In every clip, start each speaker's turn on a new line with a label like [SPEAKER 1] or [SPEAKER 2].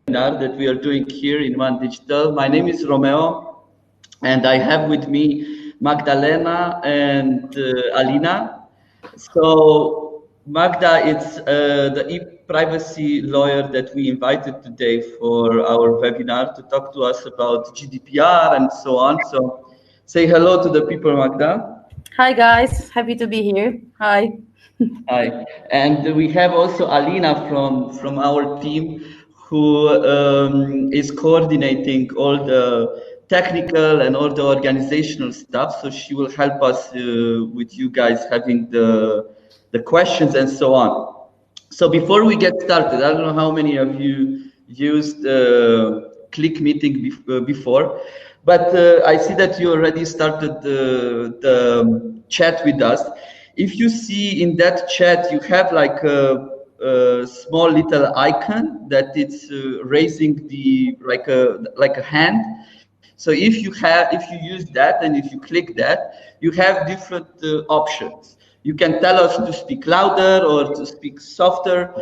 [SPEAKER 1] that we are doing here in One Digital. My name is Romeo, and I have with me Magdalena and Alina. So Magda is the e-privacy lawyer that we invited today for our webinar to talk to us about GDPR and so on. So say hello to the people, Magda.
[SPEAKER 2] Hi guys, happy to be here. Hi.
[SPEAKER 1] Hi. And we have also Alina from our team who is coordinating all the technical and all the organizational stuff. So she will help us with you guys having the questions and so on. So before we get started, I don't know how many of you used Click Meeting before, but I see that you already started the chat with us. If you see in that chat, you have like a small little icon that it's raising the like a hand. So if you use that and if you click that, you have different options. You can tell us to speak louder or to speak softer.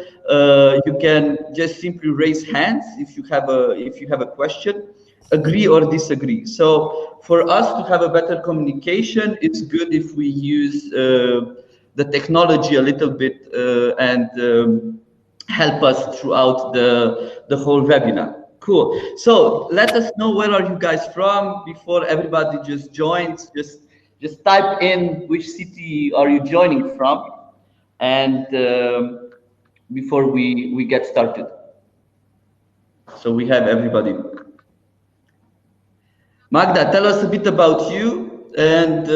[SPEAKER 1] You can just simply raise hands if you have a question, agree or disagree. So for us to have a better communication, it's good if we use the technology a little bit and help us throughout the whole webinar. Cool. So let us know where are you guys from before everybody just joins. Just type in which city are you joining from, and before we get started. So we have everybody. Magda, tell us a bit about you and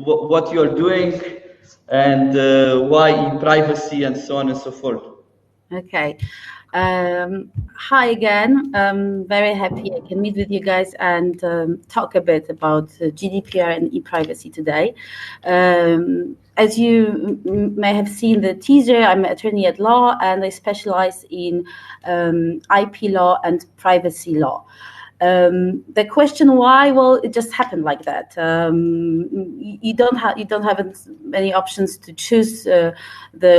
[SPEAKER 1] what you're doing and why privacy and so on and so forth.
[SPEAKER 2] Okay. Hi again. I'm very happy I can meet with you guys and talk a bit about GDPR and e-privacy today. As you may have seen the teaser, I'm an attorney at law and I specialize in IP law and privacy law. The question why? Well, it just happened like that. You don't have many options to choose the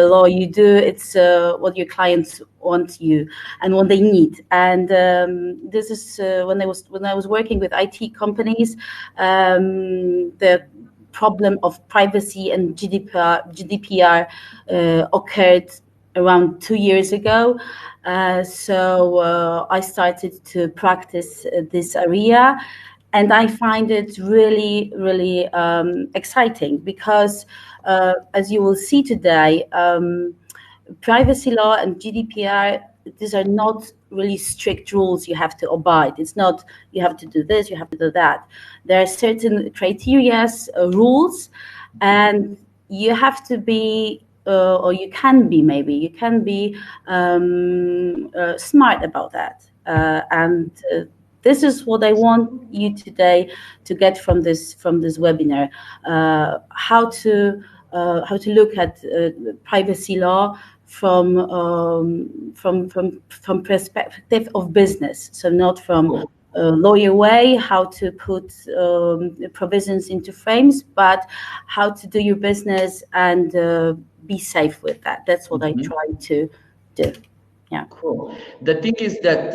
[SPEAKER 2] law you do. It's what your clients want you and what they need. And this is when I was working with IT companies, the problem of privacy and GDPR occurred around 2 years ago. So I started to practice this area, and I find it really, really exciting because, as you will see today, privacy law and GDPR, these are not really strict rules you have to abide. It's not you have to do this, you have to do that. There are certain criteria, rules, and you have to be or you can be smart about that. And this is what I want you today to get from this webinar: how to look at privacy law from perspective of business. So not from lawyer way, how to put provisions into frames, but how to do your business and be safe with that. That's what I try to do. Yeah.
[SPEAKER 1] Cool. The thing is that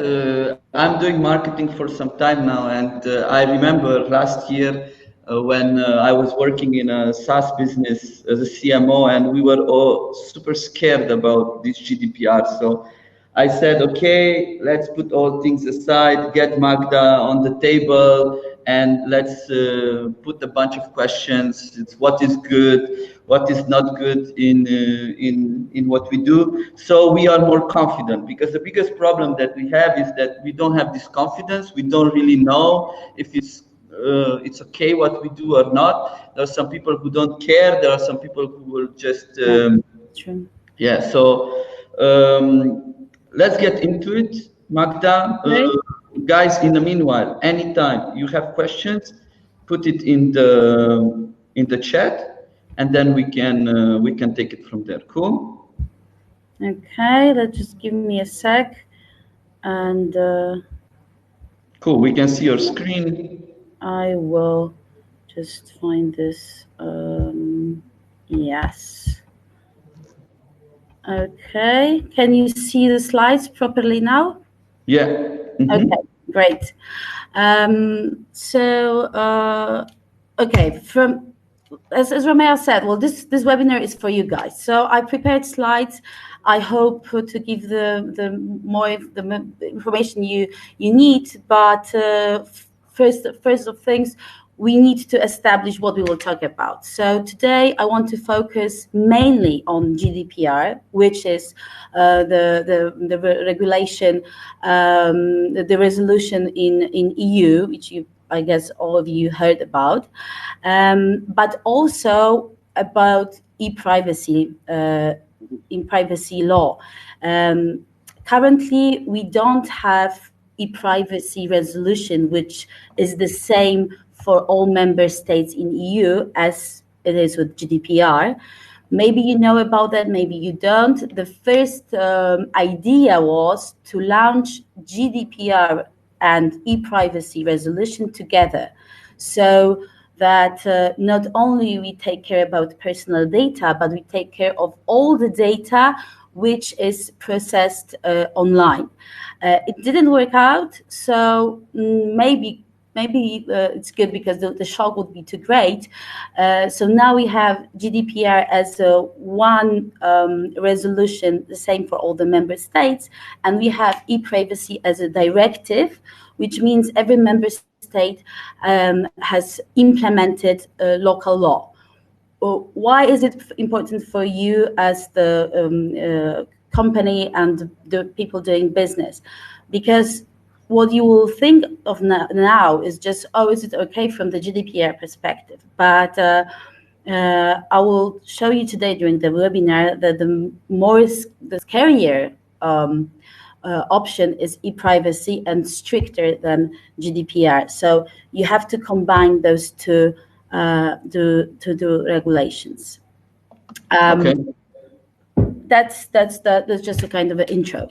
[SPEAKER 1] I'm doing marketing for some time now, and I remember last year when I was working in a SaaS business as a CMO, and we were all super scared about this GDPR. So I said, okay, let's put all things aside, get Magda on the table, and let's put a bunch of questions. It's what is good, what is not good in what we do. So we are more confident, because the biggest problem that we have is that we don't have this confidence. We don't really know if it's okay what we do or not. There are some people who don't care. There are some people who will just yeah. So let's get into it, Magda. Guys, in the meanwhile, anytime you have questions, put it in the chat, and then we can take it from there. Cool.
[SPEAKER 2] Okay, let's just give me a sec, and
[SPEAKER 1] cool. We can see your screen.
[SPEAKER 2] I will just find this. Yes. Okay, can you see the slides properly now?
[SPEAKER 1] Yeah.
[SPEAKER 2] Okay, great. Okay, as Romeo said, well, this webinar is for you guys. So I prepared slides. I hope to give the information you need. But first of things, we need to establish what we will talk about. So today I want to focus mainly on GDPR, which is the regulation, the resolution in EU, which I guess all of you heard about, but also about e-privacy, in privacy law. Currently, we don't have e-privacy resolution, which is the same for all member states in EU as it is with GDPR. Maybe you know about that, maybe you don't. The first idea was to launch GDPR and e-privacy resolution together, so that not only we take care about personal data, but we take care of all the data which is processed online. It didn't work out, so maybe it's good because the shock would be too great. So now we have GDPR as one resolution, the same for all the member states, and we have e-privacy as a directive, which means every member state has implemented local law. Why is it important for you as the company and the people doing business? Because what you will think of now is just, oh, is it okay from the GDPR perspective? But I will show you today during the webinar that the scarier option is e-privacy and stricter than GDPR. So you have to combine those two to do regulations.
[SPEAKER 1] Okay.
[SPEAKER 2] That's just a kind of an intro.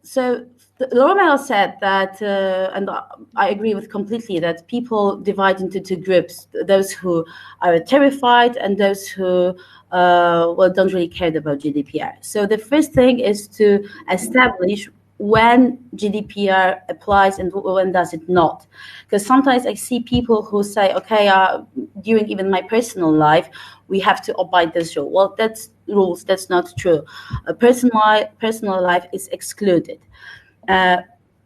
[SPEAKER 2] So Laura said that, and I agree with completely, that people divide into two groups: those who are terrified and those who don't really care about GDPR. So the first thing is to establish when GDPR applies and when does it not. Because sometimes I see people who say, okay, during even my personal life, we have to abide this rule. Well, that's rules. That's not true. Personal life is excluded.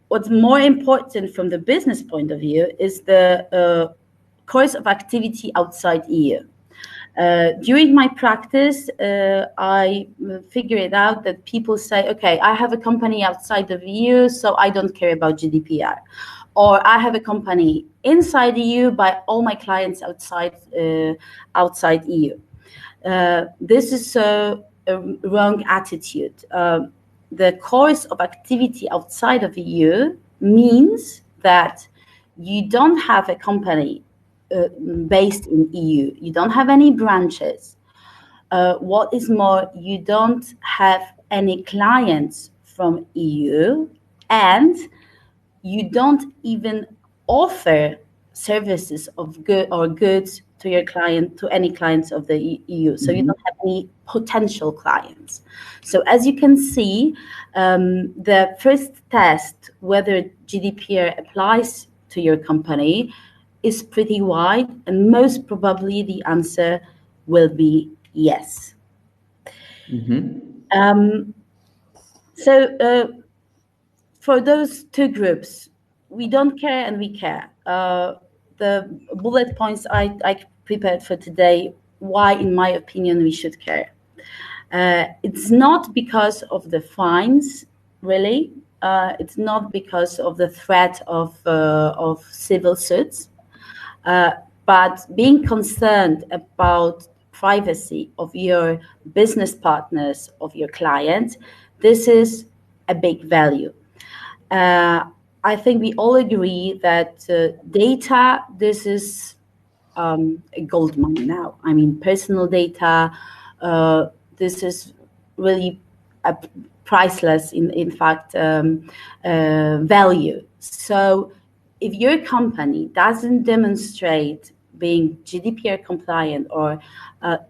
[SPEAKER 2] What's more important from the business point of view is the course of activity outside EU. During my practice, I figured out that people say, okay, I have a company outside of EU, so I don't care about GDPR. Or I have a company inside EU, but all my clients outside EU. This is a wrong attitude. The course of activity outside of EU means that you don't have a company based in EU. You don't have any branches. What is more, you don't have any clients from EU, and you don't even offer services of goods to your client, to any clients of the EU. So you don't have any potential clients. So as you can see, the first test whether GDPR applies to your company is pretty wide, and most probably the answer will be yes. For those two groups, we don't care and we care. The bullet points I prepared for today, why, in my opinion, we should care. It's not because of the fines, really. It's not because of the threat of civil suits. But being concerned about privacy of your business partners, of your clients, this is a big value. I think we all agree that data, this is a gold mine now. I mean, personal data, this is really a priceless, in fact, value. So if your company doesn't demonstrate being GDPR compliant or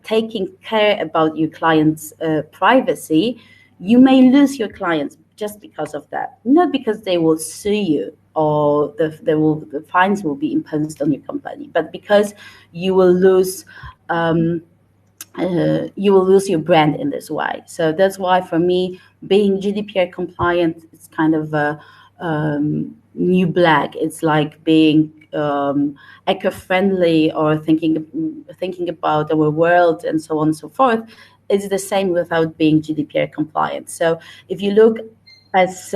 [SPEAKER 2] taking care about your client's privacy, you may lose your clients just because of that. Not because they will sue you or the fines will be imposed on your company, but because you will lose your brand in this way. So that's why, for me, being GDPR compliant is kind of a new black. It's like being eco-friendly or thinking about our world and so on and so forth. It's the same without being GDPR compliant. So if you look as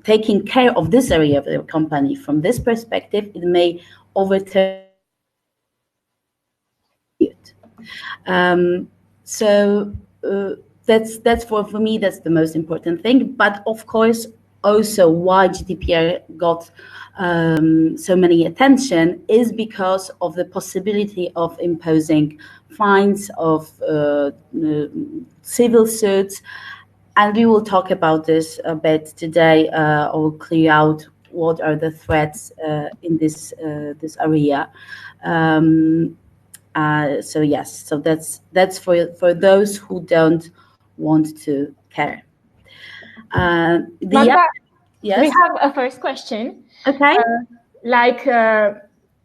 [SPEAKER 2] taking care of this area of the company from this perspective, it may overturn that's for me, that's the most important thing. But of course, also why GDPR got so many attention is because of the possibility of imposing fines, of civil suits, and we will talk about this a bit today. I will clear out what are the threats in this area. So yes, so that's for those who don't want to care.
[SPEAKER 3] Magda,
[SPEAKER 2] yes,
[SPEAKER 3] we have a first question.
[SPEAKER 2] Okay.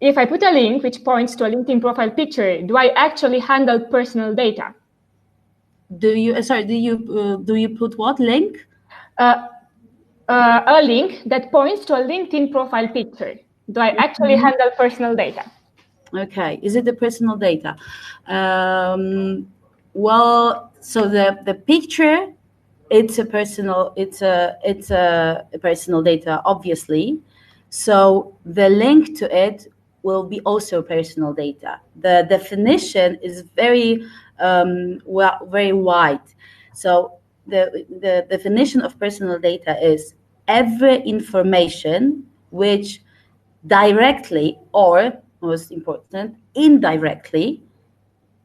[SPEAKER 3] If I put a link which points to a LinkedIn profile picture, do I actually handle personal data?
[SPEAKER 2] Do you put what link?
[SPEAKER 3] A link that points to a LinkedIn profile picture. Do I actually handle personal data?
[SPEAKER 2] Okay, is it the personal data? Well, so the picture, it's a personal data, obviously. So the link to it will be also personal data. The definition is very very wide. So the definition of personal data is every information which directly or, most important, indirectly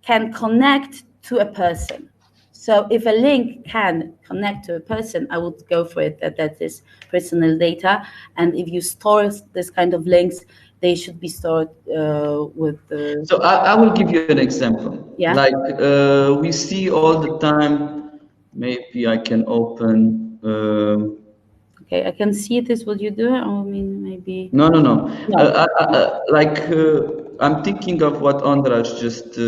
[SPEAKER 2] can connect to a person. So if a link can connect to a person, I would go for it that is personal data. And if you store this kind of links, they should be stored with the...
[SPEAKER 1] So I will give you an example.
[SPEAKER 2] Yeah.
[SPEAKER 1] Like we see all the time, maybe I can open...
[SPEAKER 2] Okay, I can see this, what you do. I mean, maybe...
[SPEAKER 1] No.
[SPEAKER 2] No.
[SPEAKER 1] I'm thinking of what Andras just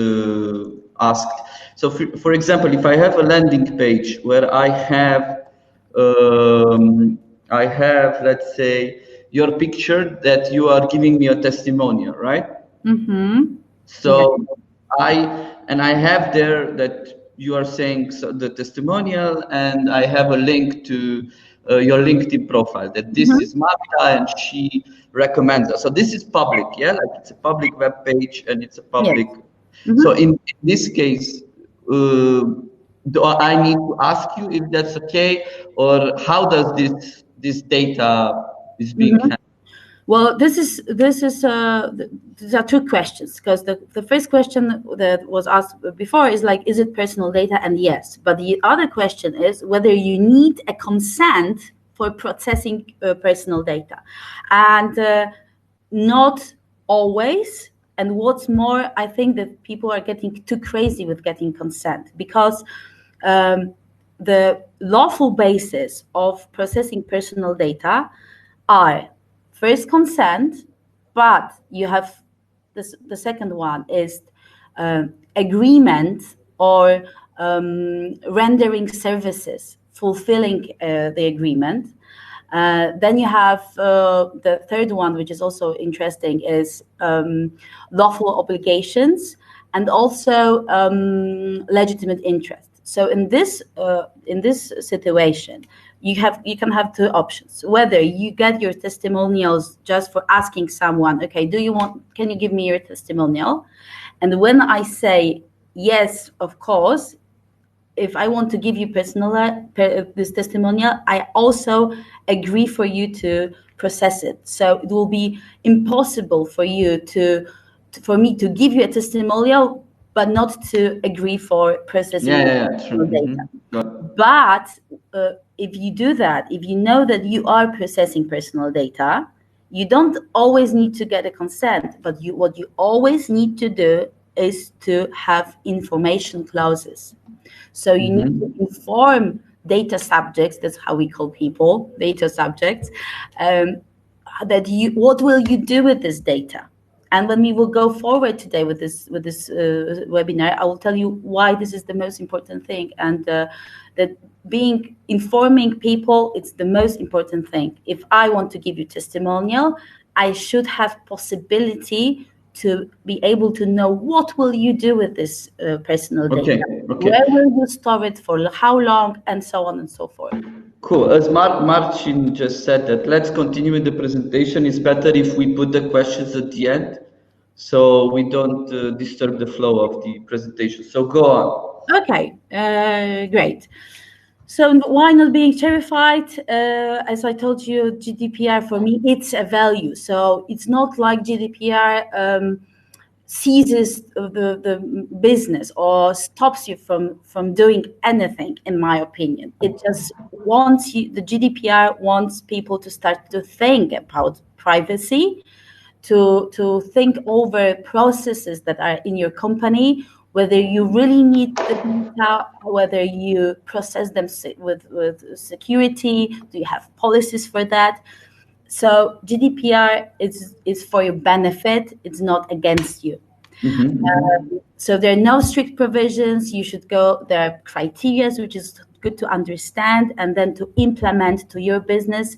[SPEAKER 1] asked. So for example, if I have a landing page where I have, let's say, your picture that you are giving me a testimonial, right? So I have there that you are saying the testimonial, and I have a link to your LinkedIn profile that this is Magda and she recommends us. So this is public, yeah, like it's a public web page and it's a public.
[SPEAKER 2] Yes.
[SPEAKER 1] So in this case, do I need to ask you if that's okay, or how does this data is being handled?
[SPEAKER 2] Well, these are two questions, because the first question that was asked before is like, is it personal data? And yes, but the other question is whether you need a consent for processing personal data, and not always. And what's more, I think that people are getting too crazy with getting consent, because the lawful basis of processing personal data are first consent, but you have the second one is agreement or rendering services, fulfilling the agreement. Then you have the third one, which is also interesting, is lawful obligations and also legitimate interest. So in this situation, you can have two options: whether you get your testimonials just for asking someone, okay, can you give me your testimonial? And when I say yes, of course, if I want to give you this testimonial, I also agree for you to process it. So it will be impossible for you for me to give you a testimonial, but not to agree for processing
[SPEAKER 1] true.
[SPEAKER 2] data. But if you do that, if you know that you are processing personal data, You don't always need to get a consent, but what you always need to do is to have information clauses. So you need to inform data subjects, that's how we call people, data subjects, that what will you do with this data? And when we will go forward today with this webinar, I will tell you why this is the most important thing, and that informing people, it's the most important thing. If I want to give you testimonial, I should have possibility to be able to know what will you do with this personal data, where will you store it, for how long, and so on and so forth.
[SPEAKER 1] Cool. As Marcin just said, that let's continue with the presentation. It's better if we put the questions at the end, so we don't disturb the flow of the presentation. So go on.
[SPEAKER 2] Okay, great. So why not being terrified? As I told you, GDPR for me, it's a value. So it's not like GDPR seizes the business or stops you from doing anything, in my opinion. It just wants you, the GDPR wants people to start to think about privacy, to think over processes that are in your company, whether you really need the data, whether you process them with security, do you have policies for that? So GDPR is for your benefit, it's not against you. So there are no strict provisions. You should go, there are criteria, which is good to understand and then to implement to your business.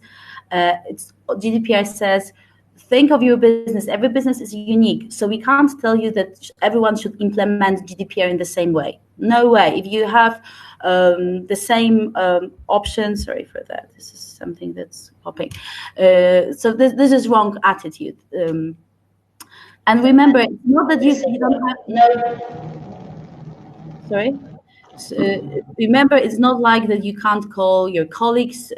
[SPEAKER 2] GDPR says, think of your business. Every business is unique. So we can't tell you that everyone should implement GDPR in the same way. No way. If you have the same option, sorry for that. This is something that's popping. So this is wrong attitude. And remember, it's not that you don't have. Sorry. Remember, it's not like that you can't call your colleagues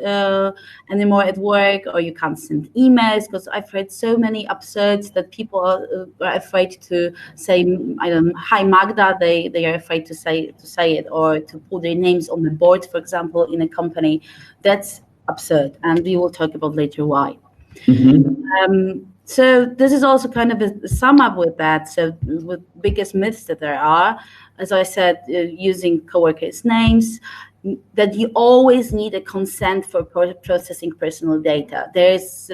[SPEAKER 2] anymore at work, or you can't send emails, because I've heard so many absurds that people are afraid to say, I don't know, hi Magda. They are afraid to say it, or to put their names on the board, for example, in a company. That's absurd, and we will talk about later why. So this is also kind of a sum up with that. So with biggest myths that there are, as I said, using coworkers' names, that you always need a consent for processing personal data. There's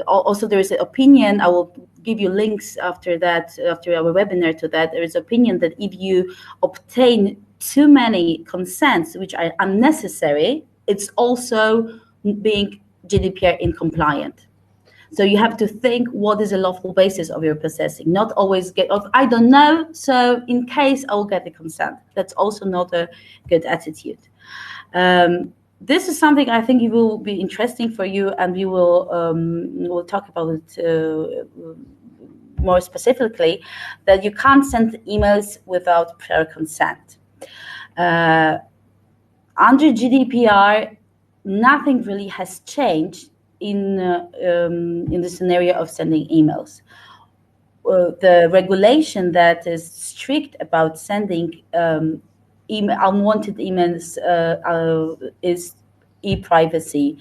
[SPEAKER 2] also there is an opinion. I will give you links after that, after our webinar to that. There is opinion that if you obtain too many consents which are unnecessary, it's also being GDPR incompliant. So you have to think, what is a lawful basis of your processing? Not always get off, I don't know, so in case I will get the consent. That's also not a good attitude. This is something I think it will be interesting for you, and we will talk about it more specifically, that you can't send emails without prior consent. Under GDPR, nothing really has changed in the scenario of sending emails. The regulation that is strict about sending unwanted emails is e-privacy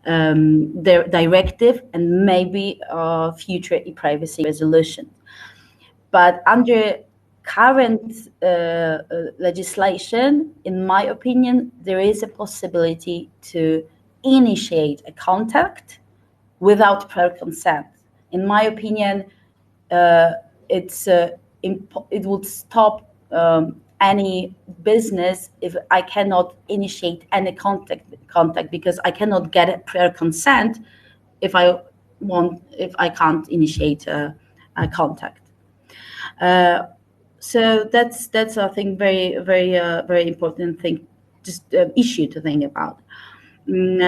[SPEAKER 2] directive, and maybe future e-privacy resolution. But under current legislation, in my opinion, there is a possibility to initiate a contact without prior consent. In my opinion, it would stop any business if I cannot initiate any contact, because I cannot get a prior consent if I can't initiate a contact. So that's I think very important thing, just issue to think about. And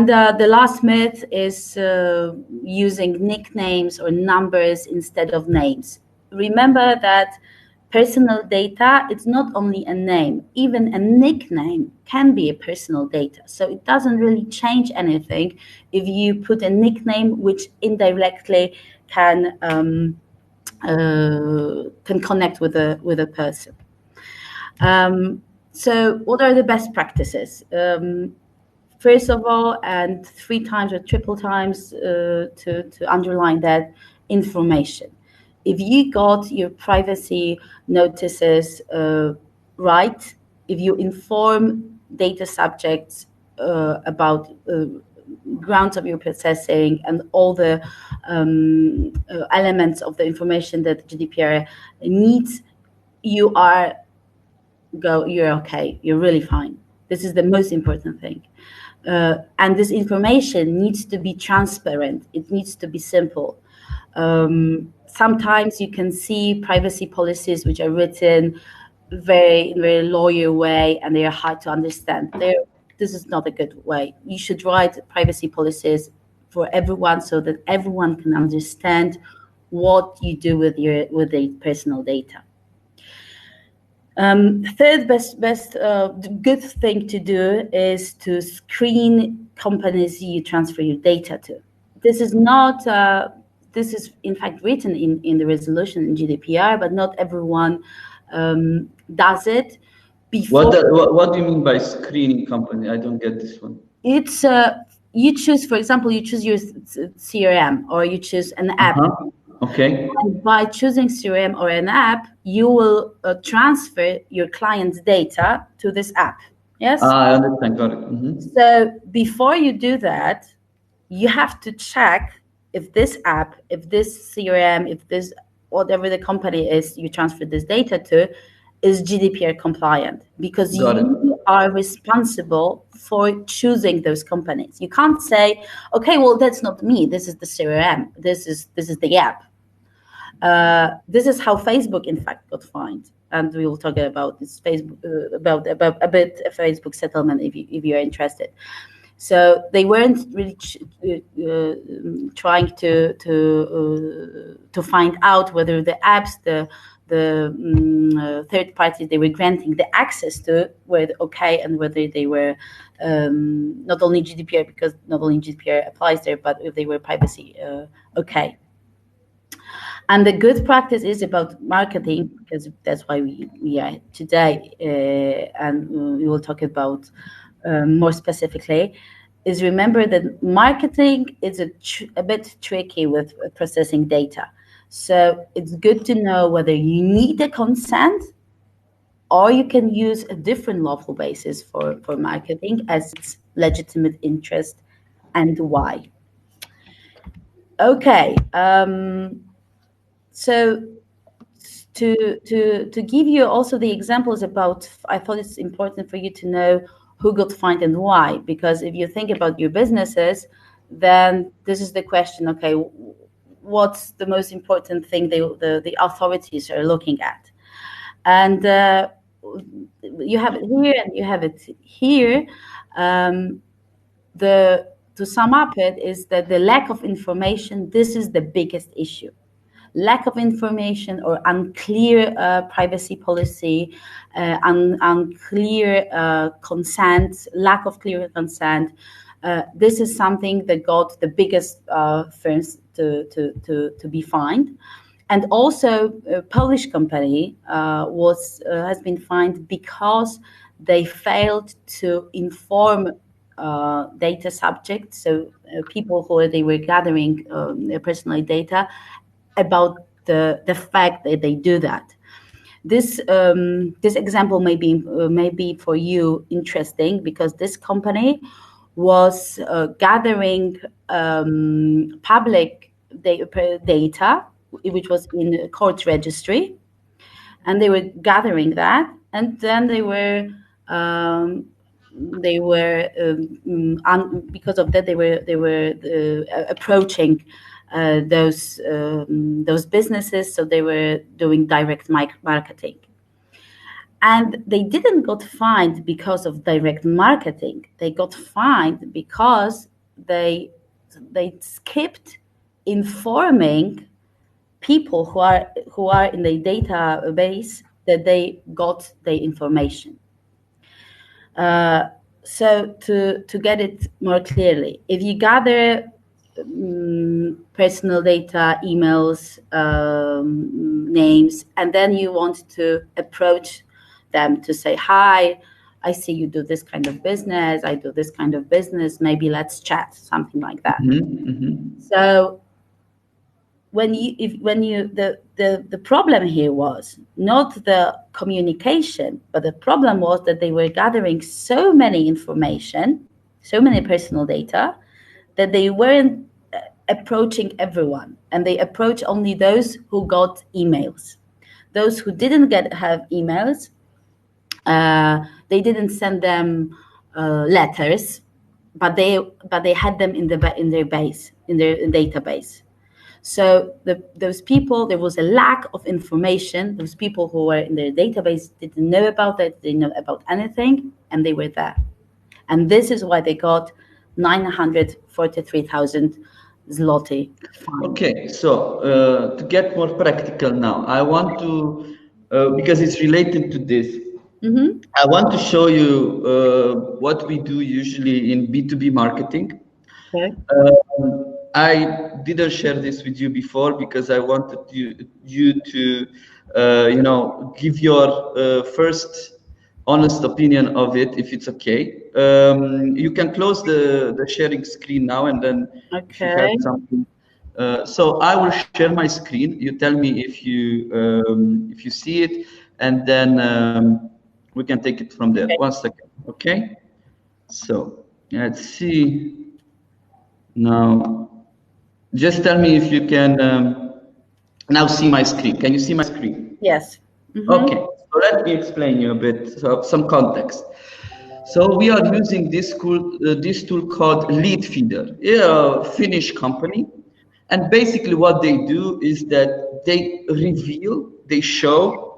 [SPEAKER 2] the last myth is using nicknames or numbers instead of names. Remember that personal data, it's not only a name, even a nickname can be a personal data. So it doesn't really change anything if you put a nickname which indirectly can connect with a person. So what are the best practices? first of all, and 3 times or triple times to underline that information. If you got your privacy notices right, if you inform data subjects about grounds of your processing and all the elements of the information that GDPR needs, you're okay. You're really fine. This is the most important thing. And this information needs to be transparent. It needs to be simple. Sometimes you can see privacy policies which are written in very lawyer way, and they are hard to understand. This is not a good way. You should write privacy policies for everyone so that everyone can understand what you do with the personal data. Third best good thing to do is to screen companies you transfer your data to. This is not. This is in fact written in the resolution in GDPR, but not everyone does it. Before.
[SPEAKER 1] What do you mean by screening company? I don't get this one.
[SPEAKER 2] It's you choose, for example, you choose your CRM or you choose an app.
[SPEAKER 1] Okay.
[SPEAKER 2] And by choosing CRM or an app, you will transfer your client's data to this app. Yes?
[SPEAKER 1] I understand. Got it.
[SPEAKER 2] So before you do that, you have to check if this app, if this CRM, if this whatever the company is you transfer this data to, is GDPR compliant, because you are responsible for choosing those companies. You can't say, okay, well, that's not me. This is the CRM. This is the app. This is how Facebook, in fact, got fined, and we will talk about this Facebook about a bit of Facebook settlement if you are interested. So they weren't really trying to find out whether the apps, the third parties they were granting the access to were okay, and whether they were not only GDPR, because not only GDPR applies there, but if they were privacy okay. And the good practice is about marketing, because that's why we are today, and we will talk about more specifically, is remember that marketing is a bit tricky with processing data. So it's good to know whether you need a consent or you can use a different lawful basis for marketing as its legitimate interest, and why. Okay. So to give you also the examples about, I thought it's important for you to know who got fined and why, because if you think about your businesses, then this is the question, okay, what's the most important thing the authorities are looking at? And you have it here and you have it here. To sum up it is that the lack of information, this is the biggest issue. Lack of information or unclear privacy policy, unclear consent, lack of clear consent. This is something that got the biggest firms to be fined. And also, a Polish company has been fined because they failed to inform data subjects, so people who they were gathering their personal data, about the fact that they do that. This example may be for you interesting, because this company was gathering public data, which was in a court registry, and they were gathering that, and then they were because of that they were approaching those businesses, so they were doing direct marketing. And they didn't got fined because of direct marketing. They got fined because they skipped informing people who are in the database that they got the information. So to get it more clearly, if you gather personal data, emails, names, and then you want to approach them to say, hi, I see you do this kind of business, I do this kind of business, maybe let's chat, something like that. So the problem here was not the communication, but the problem was that they were gathering so many information, so many personal data, that they weren't approaching everyone, and they approached only those who got emails. Those who didn't have emails, they didn't send them letters, but they had them in their database. So those people, there was a lack of information. Those people who were in their database didn't know about it, didn't know about anything, and they were there. And this is why they got 943,000 zloty fine.
[SPEAKER 1] Okay, so to get more practical now, I want to, because it's related to this, I want to show you what we do usually in B2B marketing.
[SPEAKER 2] Okay.
[SPEAKER 1] I didn't share this with you before because I wanted you to, give your first honest opinion of it, if it's okay. You can close the sharing screen now, and then if you have something. So I will share my screen. You tell me if you see it, and then we can take it from there.
[SPEAKER 2] Okay.
[SPEAKER 1] 1 second, okay? So let's see now. Just tell me if you can now see my screen. Can you see my screen?
[SPEAKER 2] Yes.
[SPEAKER 1] Okay, so let me explain you a bit, some context. So we are using this tool called Lead Feeder, a Finnish company. And basically what they do is that they show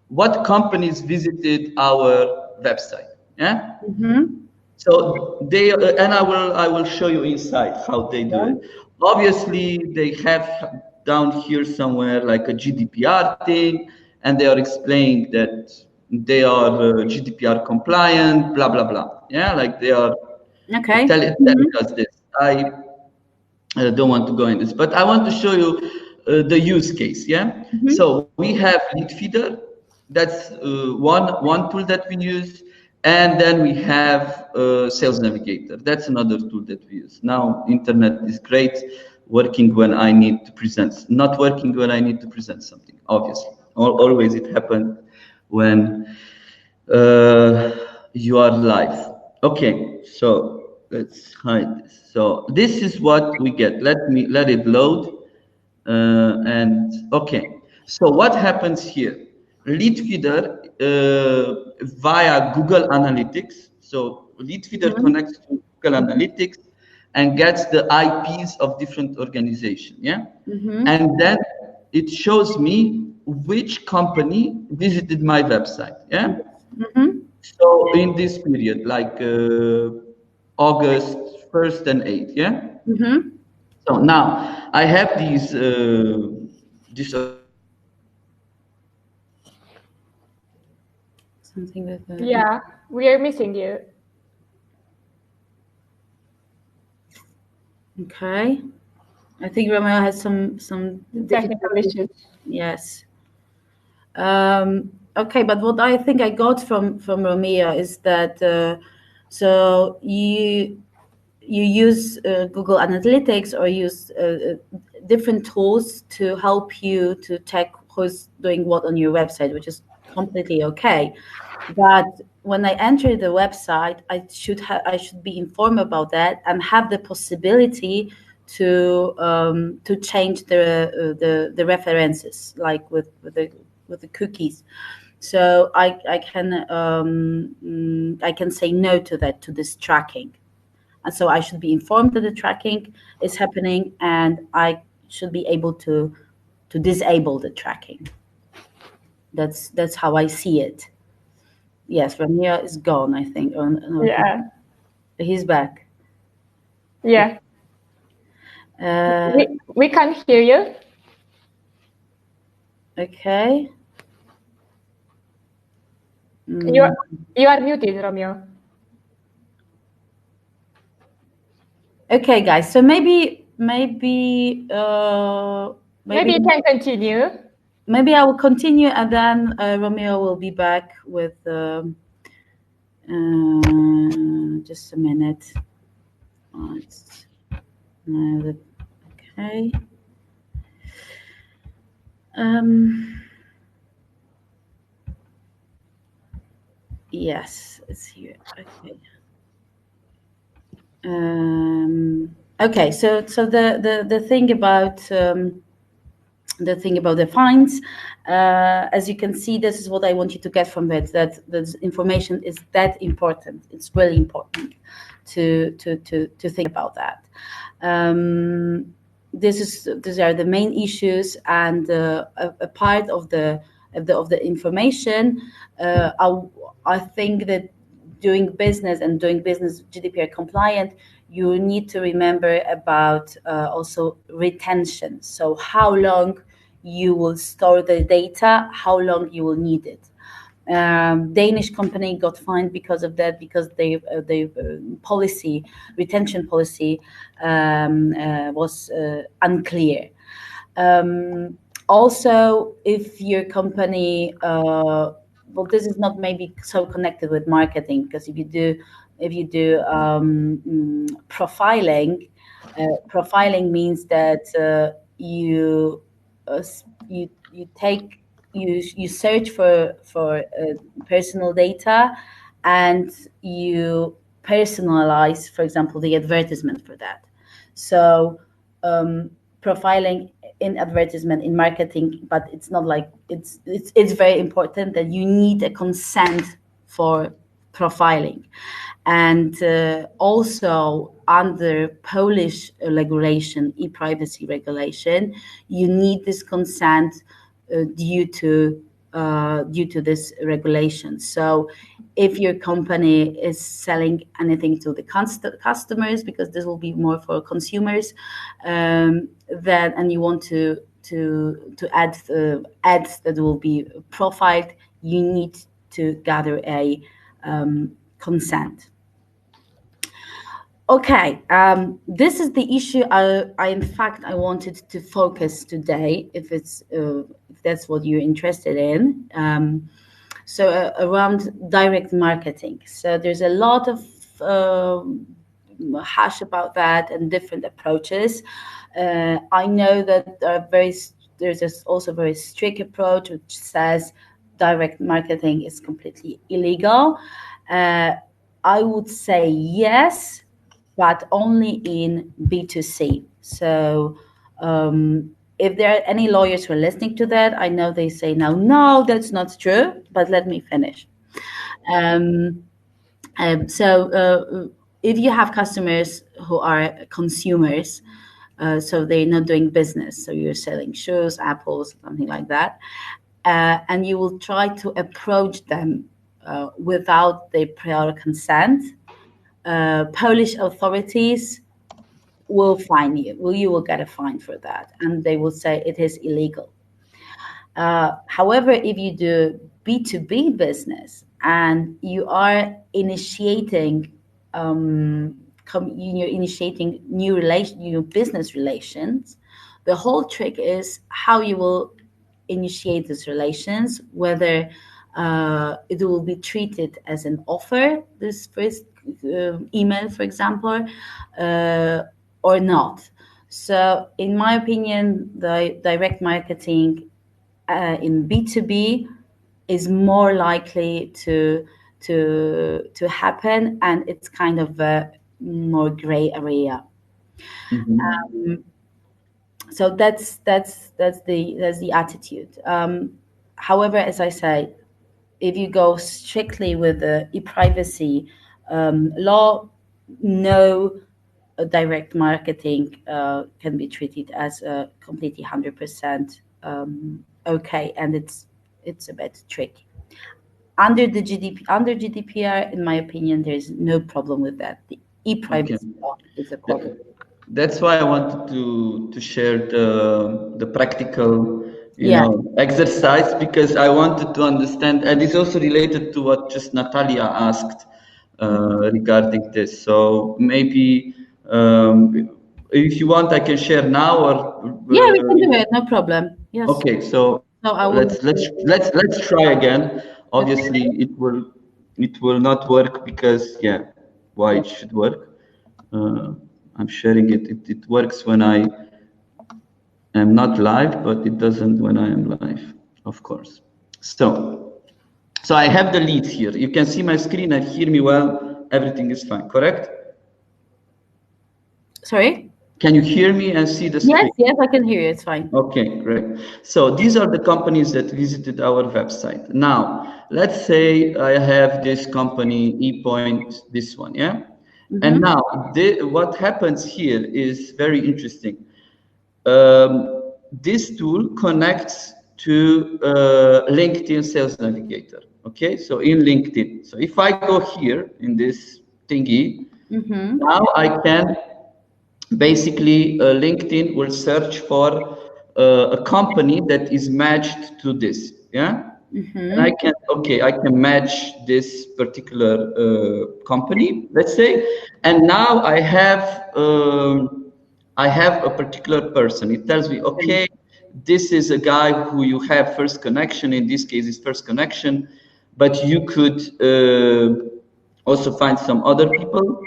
[SPEAKER 1] what companies visited our website. Yeah. So they and I will show you inside how they do it. Obviously, they have down here somewhere like a GDPR thing, and they are explaining that they are GDPR compliant, blah blah blah. Yeah, like they are telling us this. I don't want to go in this, but I want to show you the use case. Yeah. So we have Lead Feeder. That's one tool that we use. And then we have Sales Navigator. That's another tool that we use. Now, internet is great, working when I need to present, not working when I need to present something, obviously. Always it happens when you are live. Okay, so let's hide this. So this is what we get. Let it load. And okay, so what happens here? Lead Feeder via Google Analytics. So Lead Feeder connects to Google Analytics and gets the IPs of different organizations. Yeah, and then it shows me which company visited my website. Yeah. So in this period, like August 1st and 8th. Yeah. So now I have these
[SPEAKER 2] Something like that.
[SPEAKER 3] Yeah, we are missing you.
[SPEAKER 2] Okay. I think Romeo has some
[SPEAKER 3] Technical issues.
[SPEAKER 2] Yes. Okay, but what I think I got from Romeo is that so you use Google Analytics or use different tools to help you to check who's doing what on your website, which is completely okay. But when I enter the website, I should be informed about that and have the possibility to change the references, like with the cookies. So I can say no to that, to this tracking. And so I should be informed that the tracking is happening, and I should be able to disable the tracking. That's how I see it. Yes, Ramiro is gone, I think.
[SPEAKER 3] Yeah.
[SPEAKER 2] He's back.
[SPEAKER 3] Yeah. We can hear you.
[SPEAKER 2] Okay.
[SPEAKER 3] You are muted, Romeo.
[SPEAKER 2] Okay, guys. So maybe
[SPEAKER 3] you can continue.
[SPEAKER 2] Maybe I will continue, and then Romeo will be back with Just a minute. Okay. Yes, it's here. Okay. Okay. So the thing about the fines, as you can see, this is what I want you to get from it. That this information is that important. It's really important to think about that. These are the main issues, and a part of the information. I think that doing business GDPR compliant, you need to remember about also retention. So how long you will store the data, how long you will need it. Danish company got fined because of that, because they retention policy was unclear. Also, if your company, well, this is not maybe so connected with marketing, because if you do profiling means that you search for personal data, and you personalize, for example, the advertisement for that. So profiling in advertisement, in marketing, but it's not like it's very important that you need a consent for profiling. And also under Polish regulation, e-privacy regulation, you need this consent due to this regulation. So if your company is selling anything to the customers, because this will be more for consumers, then, and you want to add ads that will be profiled, you need to gather a consent. Okay, this is the issue I in fact I wanted to focus today, if that's what you're interested in. So around direct marketing. So there's a lot of hash about that and different approaches. I know that there's also a very strict approach which says direct marketing is completely illegal. I would say yes, but only in B2C. So if there are any lawyers who are listening to that, I know they say now, no, that's not true, but let me finish. So if you have customers who are consumers, so they're not doing business, so you're selling shoes, apples, something like that, and you will try to approach them without their prior consent, Polish authorities will fine you. You will get a fine for that, and they will say it is illegal. However, if you do B2B business and you are initiating new business relations, the whole trick is how you will initiate these relations, whether it will be treated as an offer, this first email, for example, or not. So in my opinion, the direct marketing in B2B is more likely to happen, and it's kind of a more gray area. So that's the attitude. However, as I say, if you go strictly with the e-privacy law, no direct marketing can be treated as a completely 100% okay, and it's a bit tricky. Under GDPR, in my opinion, there is no problem with that. The e-privacy law is a problem.
[SPEAKER 1] That's why I wanted to share the practical exercise, because I wanted to understand, and it's also related to what just Natalia asked regarding this. So maybe if you want, I can share now, or
[SPEAKER 2] yeah, we can do it. No problem. Yes.
[SPEAKER 1] Okay, so let's try again. Obviously, it will it will not work because, yeah, why it should work. I'm sharing it. It works when I am not live, but it doesn't when I am live, of course. So I have the leads here. You can see my screen and hear me well. Everything is fine, correct?
[SPEAKER 2] Sorry?
[SPEAKER 1] Can you hear me and see the screen?
[SPEAKER 2] Yes, I can hear you. It's fine.
[SPEAKER 1] Okay, great. So these are the companies that visited our website. Now, let's say I have this company, ePoint, this one, yeah? And now, what happens here is very interesting. This tool connects to LinkedIn Sales Navigator. Okay, so in LinkedIn. So if I go here in this thingy, now I can basically LinkedIn will search for a company that is matched to this. Yeah. And I can match this particular company, let's say, and now I have a particular person. It tells me, okay, this is a guy who you have first connection. In this case, it's first connection, but you could also find some other people.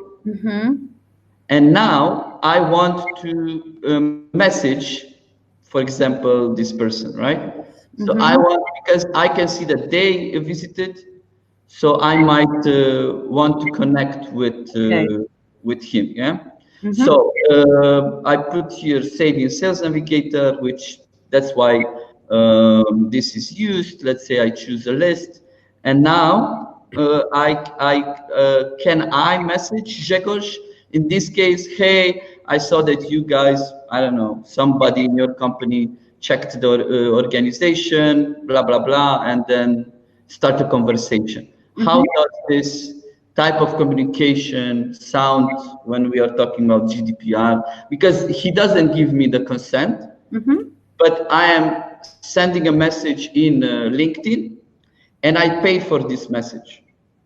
[SPEAKER 1] And now I want to message, for example, this person, right? So I want, because I can see that they visited, so I might want to connect with him, yeah? So I put here saving sales navigator, which that's why this is used. Let's say I choose a list, and now can I message Grzegorz? In this case, hey, I saw that you guys, I don't know, somebody in your company checked the organization, blah blah blah, and then start a conversation. How does this type of communication sound when we are talking about GDPR? Because he doesn't give me the consent, but I am sending a message in LinkedIn, and I pay for this message.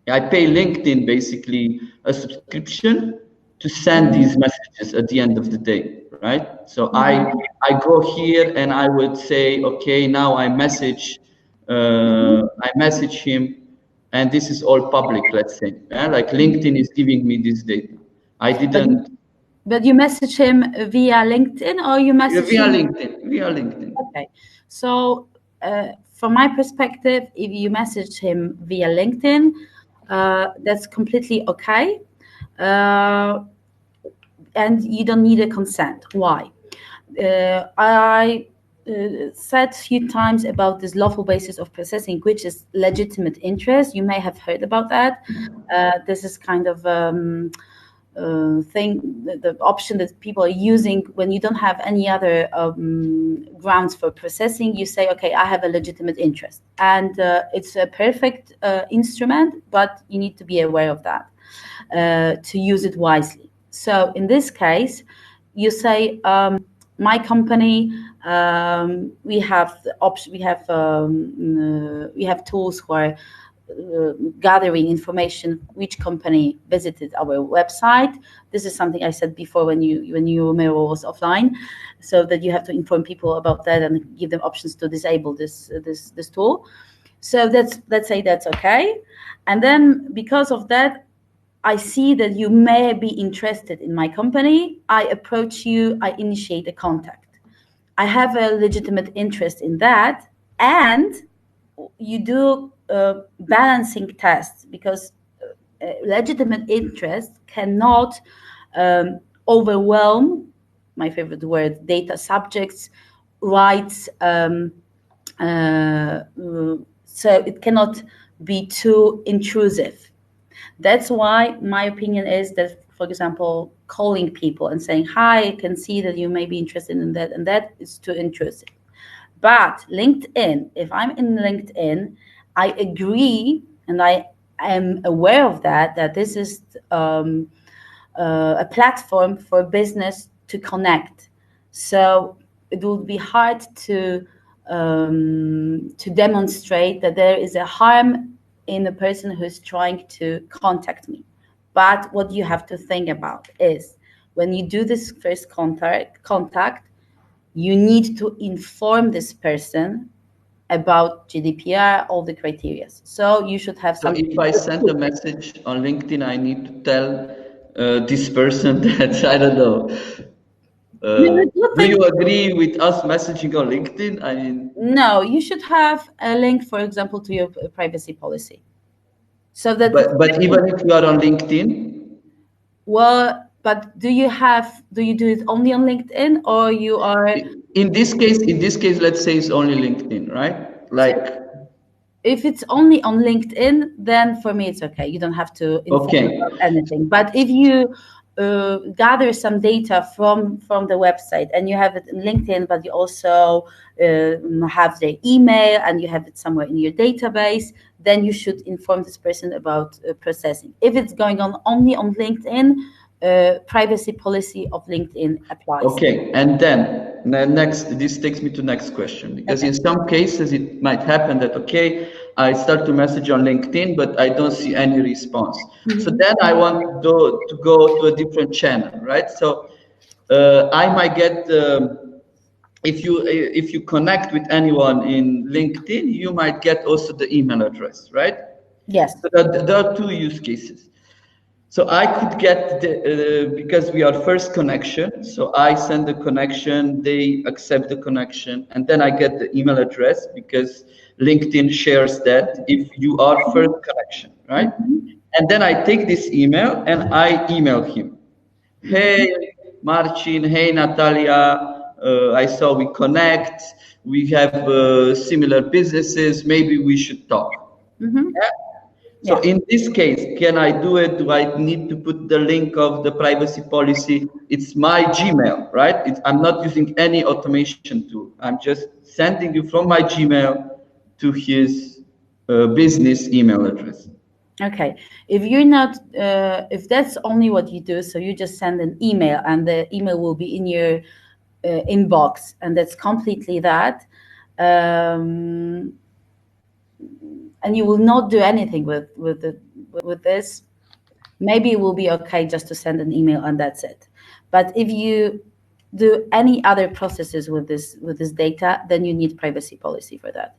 [SPEAKER 1] I pay LinkedIn basically a subscription to send these messages at the end of the day, right? So I go here and I would say, okay, now I message him, and this is all public, let's say. Yeah? Like LinkedIn is giving me this data. I didn't.
[SPEAKER 2] But you message him via LinkedIn, or you message
[SPEAKER 1] via
[SPEAKER 2] him?
[SPEAKER 1] LinkedIn. Via LinkedIn.
[SPEAKER 2] Okay. So from my perspective, if you message him via LinkedIn, that's completely okay. And you don't need a consent. Why? I said a few times about this lawful basis of processing, which is legitimate interest. You may have heard about that. This is kind of thing, the option that people are using when you don't have any other grounds for processing. You say, okay, I have a legitimate interest, and it's a perfect instrument, but you need to be aware of that to use it wisely. So in this case, you say, my company, we have the option. We have tools where gathering information which company visited our website. This is something I said before when Romero was offline, so that you have to inform people about that and give them options to disable this tool. So let's say that's okay, and then because of that, I see that you may be interested in my company. I approach you, I initiate a contact. I have a legitimate interest in that, and you do balancing tests, because legitimate interest cannot overwhelm, my favorite word, data subjects, rights. So it cannot be too intrusive. That's why my opinion is that, for example, calling people and saying, hi, I can see that you may be interested in that, and that is too intrusive. But LinkedIn, if I'm in LinkedIn, I agree, and I am aware of that this is a platform for business to connect. So it will be hard to demonstrate that there is a harm in the person who's trying to contact me. But what you have to think about is, when you do this first contact, you need to inform this person about GDPR, all the criteria. So you should have
[SPEAKER 1] So
[SPEAKER 2] something.
[SPEAKER 1] if I send a message on LinkedIn, I need to tell this person that, I don't know. Do you agree with us messaging on LinkedIn? I mean,
[SPEAKER 2] no, you should have a link, for example, to your privacy policy. So that
[SPEAKER 1] but even if you are on LinkedIn,
[SPEAKER 2] well, but do you do it only on LinkedIn, or you are?
[SPEAKER 1] in this case, let's say it's only LinkedIn, right? Like,
[SPEAKER 2] if it's only on LinkedIn, then for me it's okay. You don't have to inform about anything. But if you gather some data from the website and you have it in LinkedIn, but you also have their email and you have it somewhere in your database, then you should inform this person about processing. If it's going on only on LinkedIn, privacy policy of LinkedIn applies.
[SPEAKER 1] Okay, and then this takes me to next question, because in some cases it might happen that, okay, I start to message on LinkedIn, but I don't see any response. So then I want to go to a different channel, right? So I might get, if you connect with anyone in LinkedIn, you might get also the email address, right?
[SPEAKER 2] Yes.
[SPEAKER 1] So there are two use cases. So I could get because we are first connection. So I send the connection, they accept the connection, and then I get the email address because LinkedIn shares that if you are first connection, right? And then I take this email and I email him. Hey, Marcin. Hey, Natalia. I saw we connect. We have similar businesses. Maybe we should talk. Yeah? So in this case, can I do it? Do I need to put the link of the privacy policy? It's my Gmail, right? I'm not using any automation tool. I'm just sending you from my Gmail to his business email address.
[SPEAKER 2] Okay. If you're not, if that's only what you do, so you just send an email and the email will be in your inbox, and that's completely that. And you will not do anything with this. Maybe it will be okay just to send an email and that's it. But if you do any other processes with this data, then you need privacy policy for that.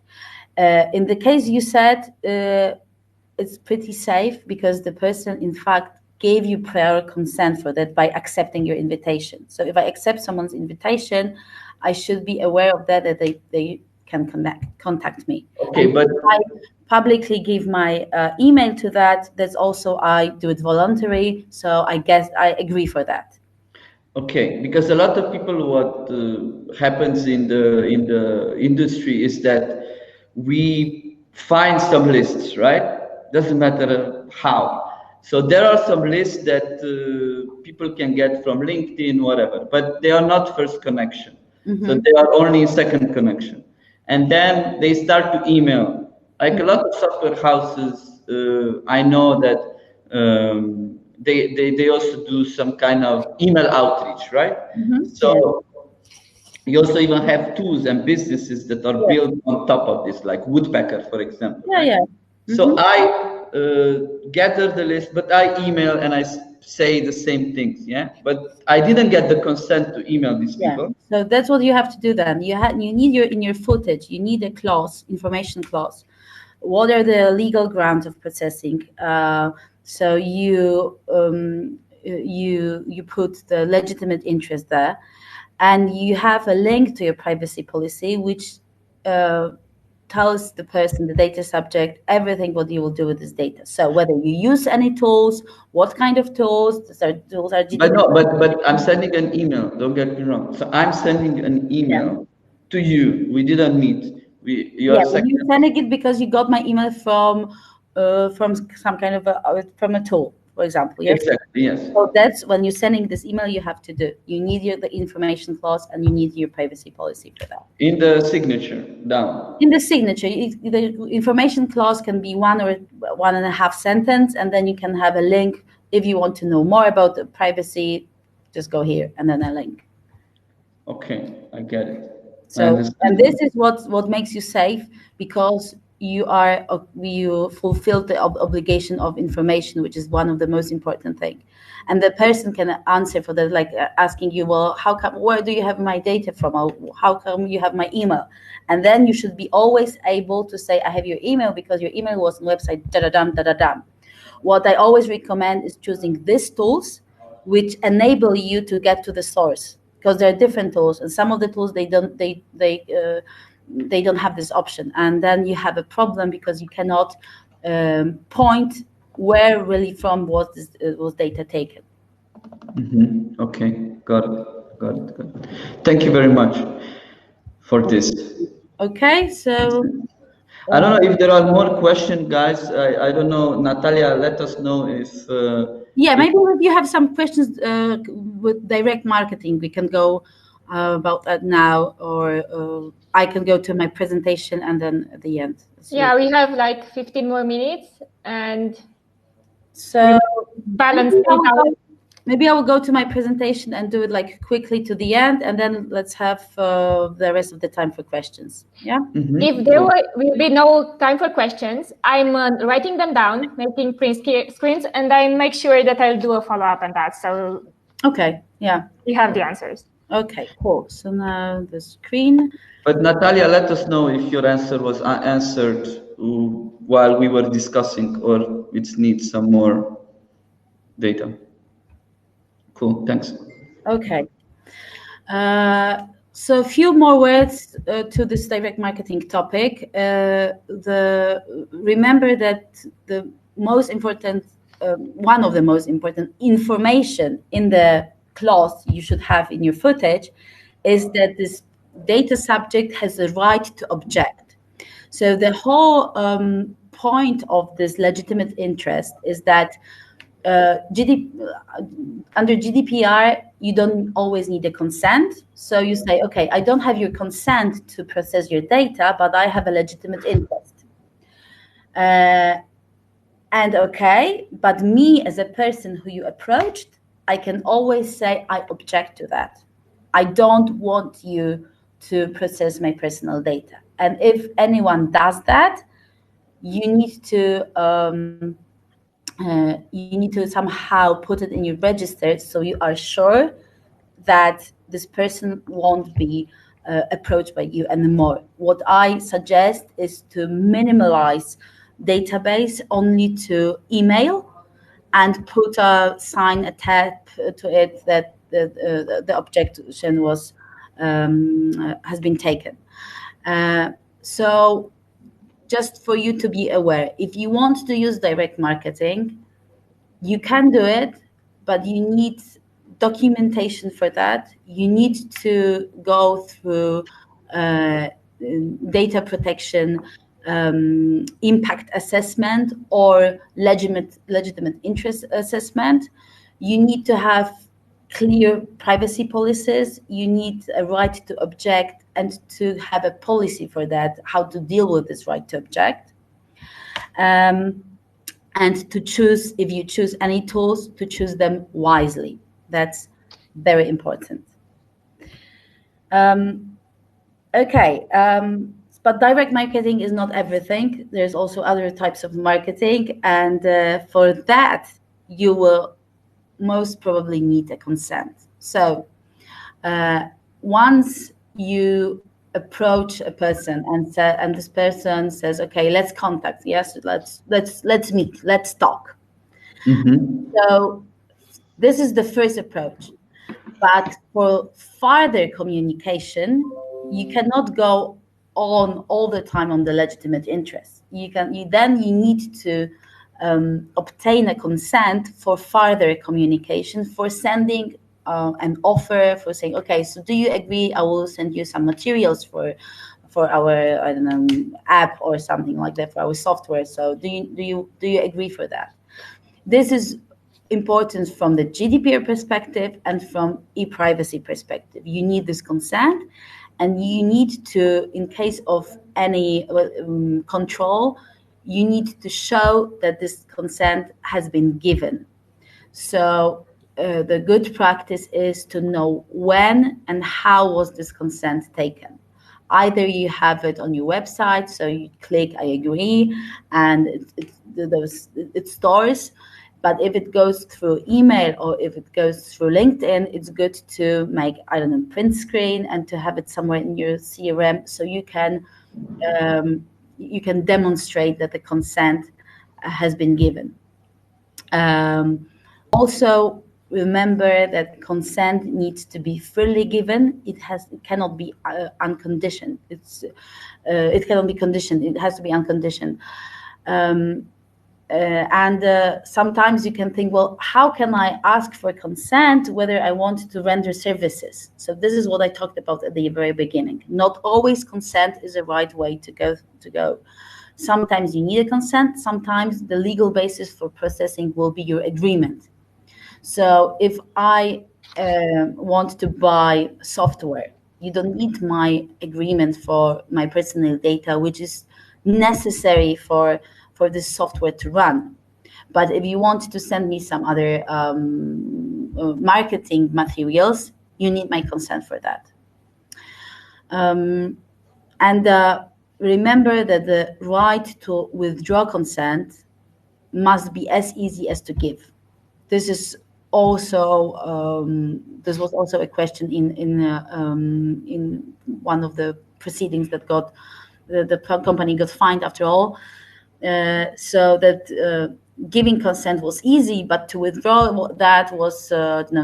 [SPEAKER 2] In the case you said, it's pretty safe because the person, in fact, gave you prior consent for that by accepting your invitation. So if I accept someone's invitation, I should be aware of that they can contact me.
[SPEAKER 1] Okay, but
[SPEAKER 2] I publicly give my email to that. That's also, I do it voluntary. So I guess I agree for that.
[SPEAKER 1] okay, because a lot of people, what happens in the industry is that we find some lists, right? Doesn't matter how. So there are some lists that people can get from LinkedIn, whatever, but they are not first connection. So they are only second connection, and then they start to email. Like a lot of software houses, I know that. They also do some kind of email outreach, right? So you also even have tools and businesses that are built on top of this, like Woodpecker, for example. Right? So I gather the list, but I email and I say the same things, yeah. But I didn't get the consent to email these people.
[SPEAKER 2] So that's what you have to do then. You need in your footage, you need a clause, information clause. What are the legal grounds of processing? So you put the legitimate interest there, and you have a link to your privacy policy, which tells the person, the data subject, everything what you will do with this data. So whether you use any tools, what kind of tools, tools are GDPR.
[SPEAKER 1] But no, but I'm sending an email. Don't get me wrong. So I'm sending an email to you. We didn't meet. You're
[SPEAKER 2] you're sending it because you got my email from some kind of from a tool, for example. Yes.
[SPEAKER 1] Exactly. Yes.
[SPEAKER 2] So that's when you're sending this email, you have to do. You need the information clause and you need your privacy policy for that.
[SPEAKER 1] In the signature, down.
[SPEAKER 2] In the signature, the information clause can be 1 or 1.5 sentence, and then you can have a link. If you want to know more about the privacy, just go here and then a link.
[SPEAKER 1] Okay, I get it.
[SPEAKER 2] So, and this is what makes you safe, because you fulfill the obligation of information, which is one of the most important thing. And the person can answer for that, like asking you, well, where do you have my data from? Or how come you have my email? And then you should be always able to say, I have your email because your email was on website da-da-dum, da-da-dum. What I always recommend is choosing these tools which enable you to get to the source, because there are different tools, and some of the tools they don't have this option, and then you have a problem because you cannot point where really from was data taken.
[SPEAKER 1] Okay, got it. Thank you very much for this.
[SPEAKER 2] Okay, so
[SPEAKER 1] I don't know if there are more questions, guys. I don't know. Natalia, let us know if.
[SPEAKER 2] Maybe if you have some questions with direct marketing, we can go about that now, or I can go to my presentation and then at the end.
[SPEAKER 3] Yeah, we have like 15 more minutes, and
[SPEAKER 2] so
[SPEAKER 3] balance
[SPEAKER 2] maybe I will go to my presentation and do it like quickly to the end, and then let's have the rest of the time for questions. Yeah.
[SPEAKER 3] If there will be no time for questions, I'm writing them down, making print screens, and I make sure that I'll do a follow-up on that. So
[SPEAKER 2] okay, yeah,
[SPEAKER 3] you have the answers.
[SPEAKER 2] Okay, cool. So now the screen.
[SPEAKER 1] But Natalia, let us know if your answer was answered while we were discussing, or it needs some more data. Cool, thanks.
[SPEAKER 2] Okay. So a few more words to this direct marketing topic. Remember that the most important, one of the most important information in the clause you should have in your footage is that this data subject has the right to object. So the whole point of this legitimate interest is that under GDPR, you don't always need a consent. So you say, okay, I don't have your consent to process your data, but I have a legitimate interest. And okay, but me as a person who you approached, I can always say, I object to that. I don't want you to process my personal data. And if anyone does that, you need to somehow put it in your register so you are sure that this person won't be approached by you anymore. What I suggest is to minimize database only to email and put a sign attached to it that the objection was has been taken. So just for you to be aware, if you want to use direct marketing, you can do it, but you need documentation for that. You need to go through data protection impact assessment or legitimate interest assessment. You need to have clear privacy policies. You need a right to object and to have a policy for that, how to deal with this right to object. And to choose, if you choose any tools, to choose them wisely. That's very important. But direct marketing is not everything. There's also other types of marketing. And for that, you will most probably need a consent. So once you approach a person and this person says, okay, let's contact, yes, let's meet, let's talk. So this is the first approach. But for further communication, you cannot go on all the time on the legitimate interest. You need to obtain a consent for further communication, for sending an offer, for saying, okay, so do you agree? I will send you some materials for our, I don't know, app or something like that, for our software. So do you agree for that? This is important from the GDPR perspective and from e-privacy perspective. You need this consent, and you need to, in case of any control, you need to show that this consent has been given. So the good practice is to know when and how was this consent taken. Either you have it on your website, so you click I agree, and it stores. But if it goes through email or if it goes through LinkedIn, it's good to make, I don't know, print screen and to have it somewhere in your CRM, so you can demonstrate that the consent has been given. Also, remember that consent needs to be freely given. It cannot be unconditioned. It cannot be conditioned. It has to be unconditioned. Sometimes you can think, well, how can I ask for consent whether I want to render services? So this is what I talked about at the very beginning. Not always consent is the right way to go. Sometimes you need a consent. Sometimes the legal basis for processing will be your agreement. So if I want to buy software, you don't need my agreement for my personal data, which is necessary for this software to run. But if you want to send me some other marketing materials, you need my consent for that. Remember that the right to withdraw consent must be as easy as to give. This is also this was also a question in one of the proceedings that got the company got fined after all. So that giving consent was easy, but to withdraw that was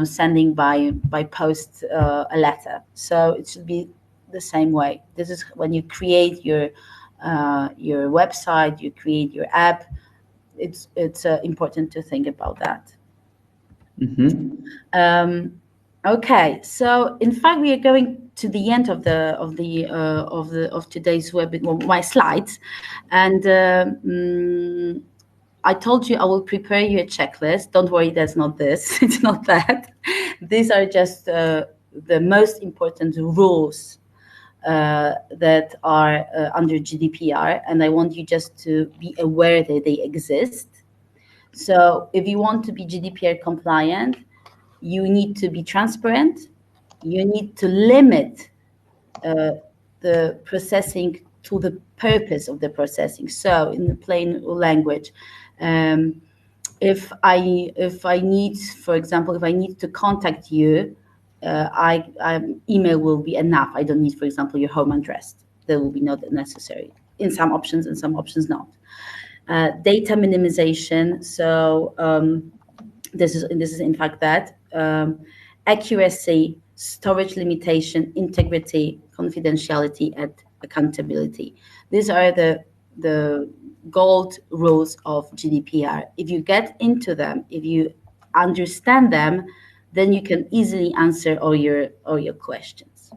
[SPEAKER 2] sending by post a letter. So it should be the same way. This is when you create your website, you create your app. It's important to think about that. Okay, so in fact we are going to the end of today's webinar, my slides, and I told you I will prepare you a checklist. Don't worry, that's not this. It's not that. These are just the most important rules that are under GDPR, and I want you just to be aware that they exist. So if you want to be GDPR compliant, you need to be transparent. You need to limit the processing to the purpose of the processing. So in the plain language, if I need, for example, if I need to contact you, email will be enough. I don't need, for example, your home address. That will be not necessary in some options, and some options not. Data minimization. So this is in fact that accuracy, storage limitation, integrity, confidentiality, and accountability. These are the gold rules of GDPR. If you get into them, if you understand them, then you can easily answer all your questions.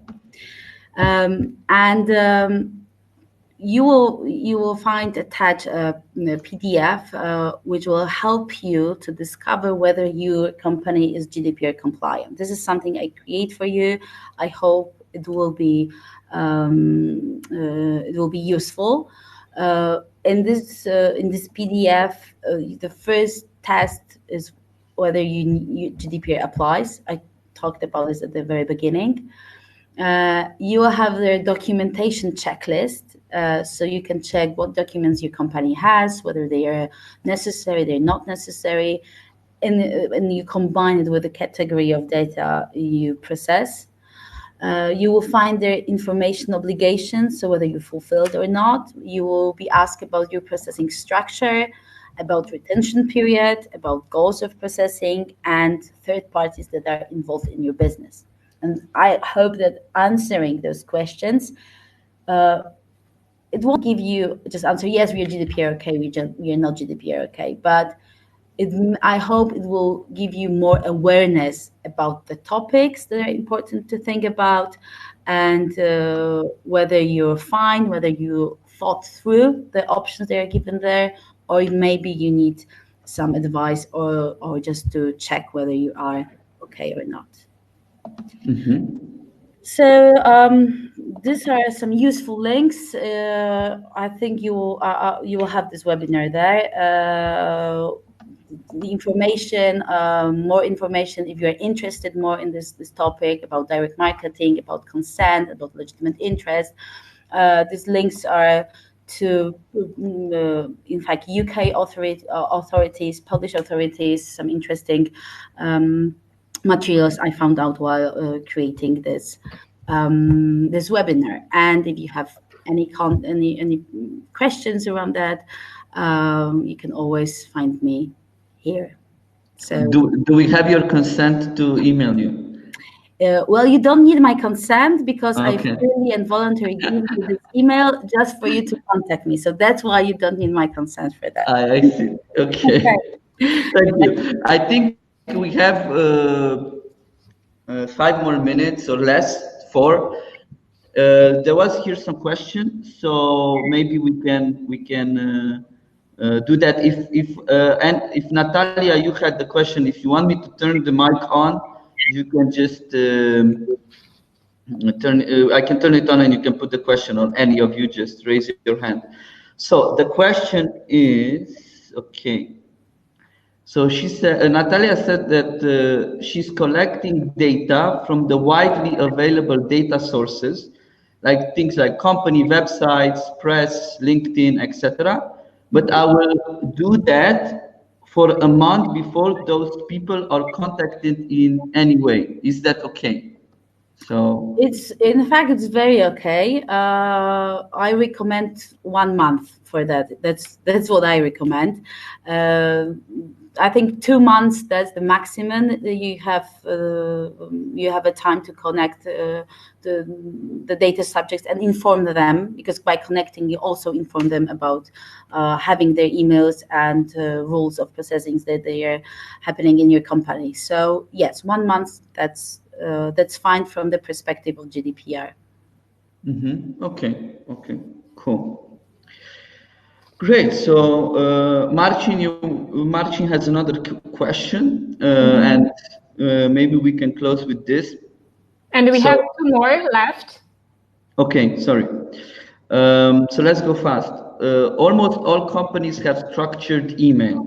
[SPEAKER 2] You will find attached a PDF which will help you to discover whether your company is GDPR compliant. This is something I create for you. I hope it will be useful. In this PDF, the first test is whether GDPR applies. I talked about this at the very beginning. You will have the documentation checklist, so you can check what documents your company has, whether they are necessary, they're not necessary, and you combine it with the category of data you process. You will find their information obligations, so whether you fulfilled or not. You will be asked about your processing structure, about retention period, about goals of processing, and third parties that are involved in your business. And I hope that answering those questions, it won't give you just answer, yes, we are GDPR okay, we are not GDPR okay, but I hope it will give you more awareness about the topics that are important to think about, and whether you're fine, whether you thought through the options that are given there, or maybe you need some advice or just to check whether you are okay or not. So these are some useful links. I think you will have this webinar there. the information, more information if you're interested more in this topic about direct marketing, about consent, about legitimate interest. These links are to, in fact, UK authorities, Polish authorities, some interesting materials I found out while creating this webinar. And if you have any questions around that, you can always find me here. So
[SPEAKER 1] do we have your consent to email you?
[SPEAKER 2] Well, you don't need my consent because I
[SPEAKER 1] Okay.
[SPEAKER 2] freely and voluntarily give you this email just for you to contact me. So that's why you don't need my consent for that.
[SPEAKER 1] I see. Okay. Thank you. I think we have 5 more minutes or less. 4. There was here some question, so maybe we can do that. If Natalia, you had the question. If you want me to turn the mic on, you can just I can turn it on, and you can put the question on. Any of you, just raise your hand. So the question is, okay. So she said, Natalia said that she's collecting data from the widely available data sources, like things like company websites, press, LinkedIn, etc. But I will do that for a month before those people are contacted in any way. Is that okay? So
[SPEAKER 2] in fact, it's very okay. I recommend 1 month for that. That's what I recommend. I think 2 months, that's the maximum. You have a time to connect the data subjects and inform them, because by connecting you also inform them about having their emails and rules of processing that they are happening in your company. So yes, 1 month, that's fine from the perspective of GDPR.
[SPEAKER 1] Okay, cool. Great. So Marcin has another question, and maybe we can close with this.
[SPEAKER 3] And we have 2 more left.
[SPEAKER 1] Okay, sorry. So let's go fast. Almost all companies have structured email.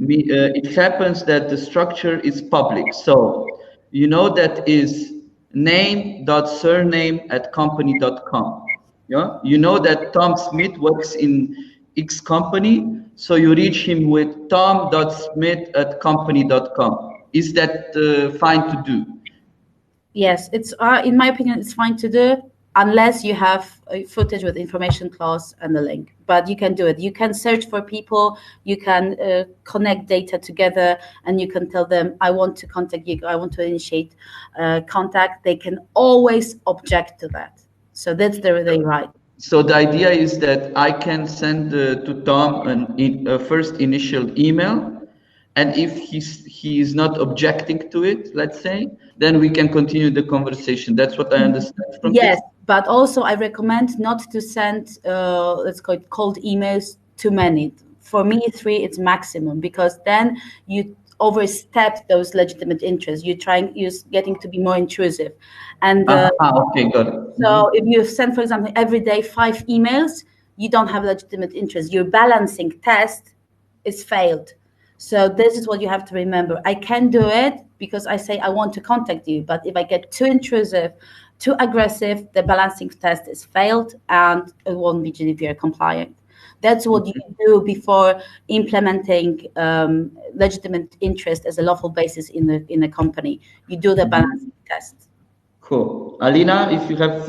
[SPEAKER 1] It happens that the structure is public. So you know that is name.surname@company.com. Yeah, you know that Tom Smith works in X company, so you reach him with tom.smith@company.com. Is that fine to do?
[SPEAKER 2] Yes, it's in my opinion, it's fine to do unless you have a footage with information clause and the link. But you can do it. You can search for people. You can connect data together, and you can tell them, "I want to contact you. I want to initiate contact." They can always object to that. So that's their right.
[SPEAKER 1] So the idea is that I can send to Tom a first initial email, and if he is not objecting to it, let's say, then we can continue the conversation. That's what I understand from this.
[SPEAKER 2] Yes, but also I recommend not to send let's call it cold emails too many. For me, 3 it's maximum, because then you overstep those legitimate interests. You're getting to be more intrusive, and
[SPEAKER 1] okay, got it.
[SPEAKER 2] so if you send, for example, every day 5 emails, you don't have legitimate interest. Your balancing test is failed. So this is what you have to remember. I can do it because I say I want to contact you, but if I get too intrusive, too aggressive, the balancing test is failed and it won't be GDPR compliant. That's what you do before implementing legitimate interest as a lawful basis in a company. You do the balancing test.
[SPEAKER 1] Cool. Alina, if you have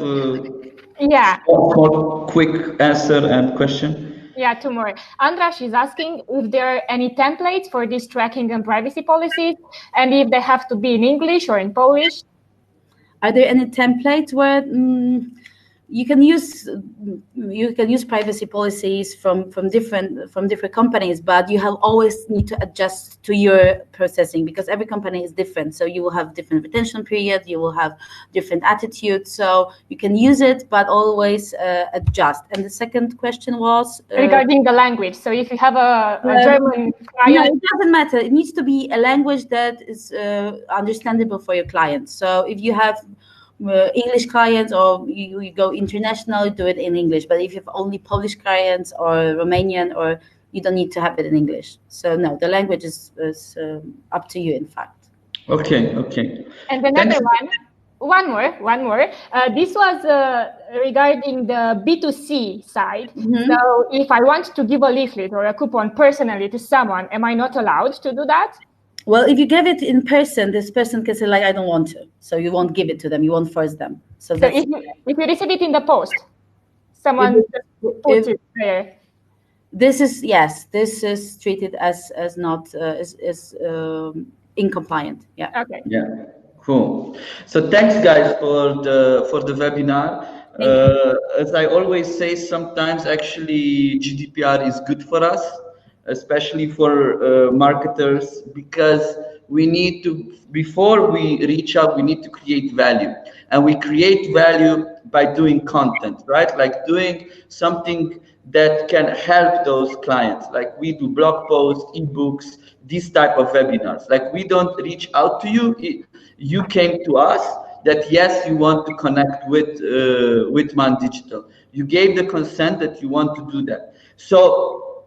[SPEAKER 3] Yeah.
[SPEAKER 1] small, quick answer and question.
[SPEAKER 3] Yeah, 2 more. Andras is asking if there are any templates for these tracking and privacy policies, and if they have to be in English or in Polish.
[SPEAKER 2] Are there any templates where you can use privacy policies from different companies, but you always need to adjust to your processing, because every company is different. So you will have different retention period, you will have different attitudes. So you can use it, but always adjust. And the second question was
[SPEAKER 3] regarding the language. So if you have a German client,
[SPEAKER 2] no, it doesn't matter. It needs to be a language that is understandable for your clients. So if you have English clients, or you go international, do it in English. But if you have only Polish clients or Romanian or you don't need to have it in English. So no, the language is up to you, in fact.
[SPEAKER 1] Okay, okay.
[SPEAKER 3] And another one more. This was regarding the B2C side. So if I want to give a leaflet or a coupon personally to someone, am I not allowed to do that?
[SPEAKER 2] Well, if you give it in person, this person can say, like, I don't want to. So you won't give it to them. You won't force them. So that's
[SPEAKER 3] if you receive it in the post, someone puts it there.
[SPEAKER 2] This is treated as not incompliant. Yeah.
[SPEAKER 3] Okay.
[SPEAKER 1] Yeah. Cool. So thanks, guys, for the webinar. As I always say, sometimes actually GDPR is good for us, especially for marketers, because we need to, before we reach out, we need to create value, and we create value by doing content, right? Like doing something that can help those clients. Like we do blog posts, ebooks, these type of webinars. Like we don't reach out to you. You came to us that yes, you want to connect with Man Digital. You gave the consent that you want to do that. So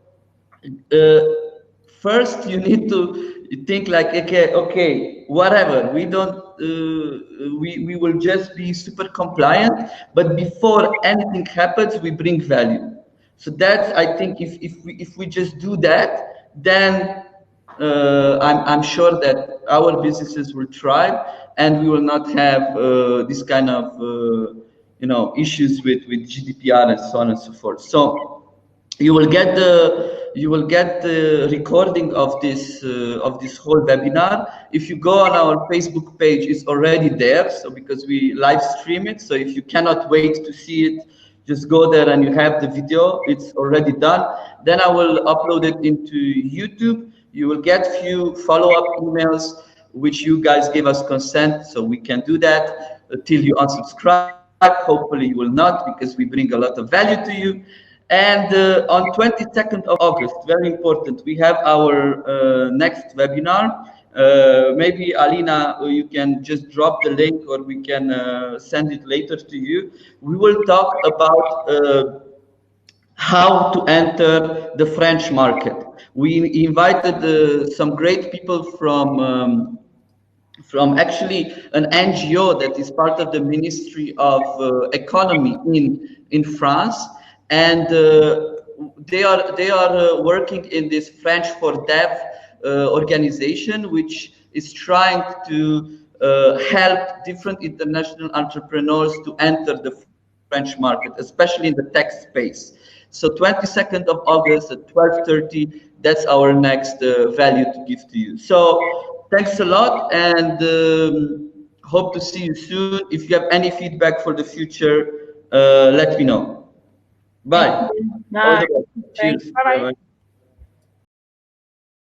[SPEAKER 1] first you need to think like, okay, whatever. We don't. We will just be super compliant. But before anything happens, we bring value. So that's, I think, if we just do that, then I'm sure that our businesses will thrive, and we will not have this kind of issues with GDPR and so on and so forth. So you will get the recording of this whole webinar. If you go on our Facebook page, it's already there. So because we live stream it, so if you cannot wait to see it, just go there and you have the video. It's already done. Then I will upload it into YouTube. You will get few follow-up emails, which you guys give us consent, so we can do that till you unsubscribe. Hopefully you will not, because we bring a lot of value to you. And on 22nd of August, very important, we have our next webinar. Maybe Alina, you can just drop the link, or we can send it later to you. We will talk about how to enter the French market. We invited some great people from actually an NGO that is part of the Ministry of Economy in France, and they are working in this French for Dev organization, which is trying to help different international entrepreneurs to enter the French market, especially in the tech space. So 22nd of August at 12:30, that's our next value to give to you. So thanks a lot, and hope to see you soon. If you have any feedback for the future, let me know. Bye.
[SPEAKER 2] Bye.
[SPEAKER 1] Cheers. Bye-bye.